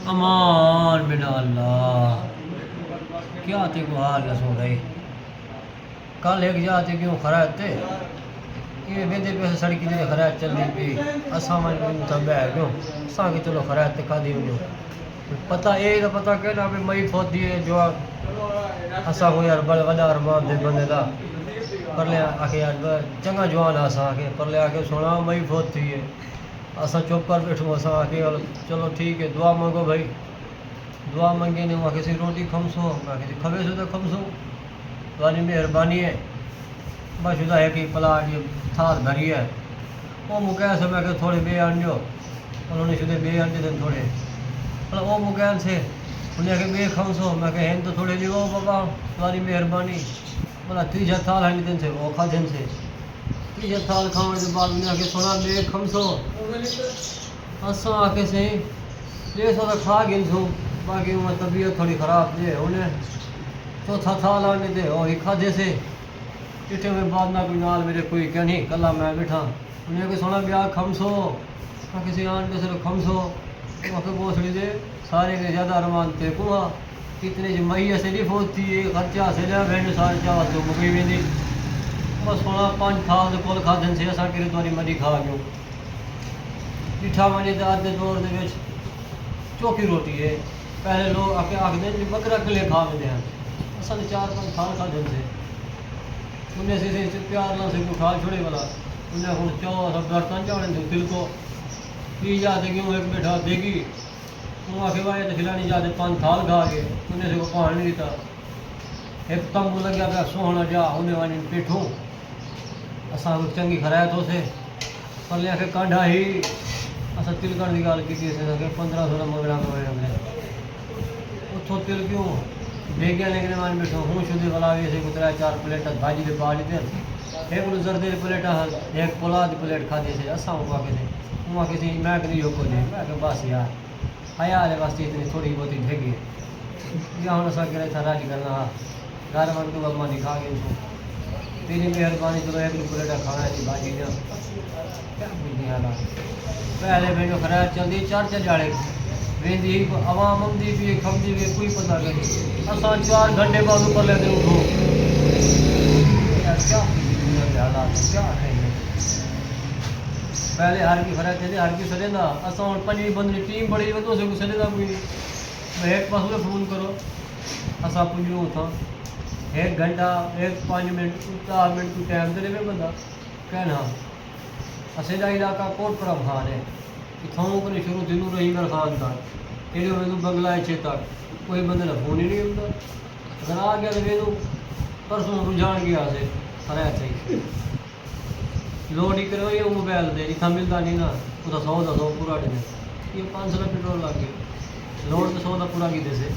अमान बिना अल्लाह क्या ते को हाल न सो रही कल एक जाते क्यों खरा थे ये वेंदे पे सड़की ते खरा चलनी पी असा मन सब है क्यों असा के चलो खरा ते का दी पता ये तो पता कहना भी मई फोती है जो असा को यार बड़े वड़ा अरमान दे बंदे दा पर ले आके यार चंगा जवान असा आके पर ले आके सुना मई फोत थी है असा चुप कर बैठो असा आके चलो ठीक है दुआ मांगो भाई दुआ मांगे ने वहाँ किसी रोटी खमसो किसी खबे से तो खमसो तुम्हारी मेहरबानी है बस उदा है कि प्लाट ये थार भरी है वो मुकैन से मैं थोड़े बे आंजो उन्होंने शुद्ध बे आंजे थे थोड़े मतलब वो मुकैन से उन्हें आके बे खमसो मैं कह तो थोड़े दी वो बाबा तुम्हारी मेहरबानी मतलब तीजा थाल है दिन से वो खा दिन से तीजा थाल खाने के बाद उन्हें आके सोना बे खमसो असा आके से ये सोना खा गिन सो बाकी वो तबीयत थोड़ी ख़राब थी उन्हें चौथा थाल आने दे और ही खाधे से इतने में बाद ना कोई नाल मेरे कोई क्या नहीं कला मैं बैठा उन्हें कोई सोना ब्याह खमसो किसी आन के सिर्फ खमसो वहाँ बोसड़ी दे सारे के ज़्यादा अरमान थे कुआ कितने जो मई से नहीं होती है खर्चा से लिया भेड़ सारे चावल तो मुकी भी नहीं बस सोना 5 थाल तो कोल खाधन से असा कि तुम्हारी मरी खा गयो पिठा मजे तो आधे दौर के चौकी रोटी है पहले लोग आके आखते बकरा किले खा लेते हैं असल 4-5 थाल खाधन से उन्हें से प्यार ना से खा छोड़े वाला उन्हें हम चौ सब बर्तन चावड़े थे दिल को पी जाते क्यों एक बैठा देगी वो आके भाई तो खिलानी जाते 5 थाल खा के उन्हें से को पानी नहीं था एक तंबू लग गया सोहना जा उन्हें वानी पेठो असा चंगी खराया तो से पर ले आके कांढा ही असा तिलकण की गल की 1500 मंगना को हमने उतो तिल क्यों बेगिया लेकिन मान बैठो हूँ शुद्ध वाला से कुतरा 4 प्लेट भाजी के पा लीते एक जर्दे प्लेट एक पुलाव की प्लेट खाते से असा वहाँ के वहाँ किसी मैं नहीं हो को मैं बस यार आया आने वास्ते इतनी थोड़ी बहुत ही भेगी या हम असा कह था राजी करना घर मन को बगमा दिखा के इनको तेरी मेहरबानी चलो एक प्लेट खाना थी भाजी ने क्या बुझने वाला पहले भेजो खरा चलती 4 जाड़े वेंदी आवाम आमदी भी खमदी भी कोई पता नहीं असा 4 घंटे बाद ऊपर लेते उठो यार क्या हालात क्या है पहले हर की खरा चले हर की सले ना असा हम 5 बंदी टीम बड़ी हो तो से सले ना कोई मैं एक पास में फोन करो असा पुजो था 1 घंटा 5 मिनट 4 मिनट को टाइम दे में बंदा कहना असेजा इलाका कोटपुरा खान है इतों को नहीं शुरू दिनों रही मेरा खान था एडो वेदू बंगला है चेतक कोई बंदे ना फोन ही नहीं होता अगर आ गया तो वेदू परसों रुझान गया से खरा चाहिए लोड ही करो ये मोबाइल दे इतना मिलता नहीं ना उसका 100 पूरा दिन ये 500 पेट्रोल लग गया लोड तो 100 पूरा की दे से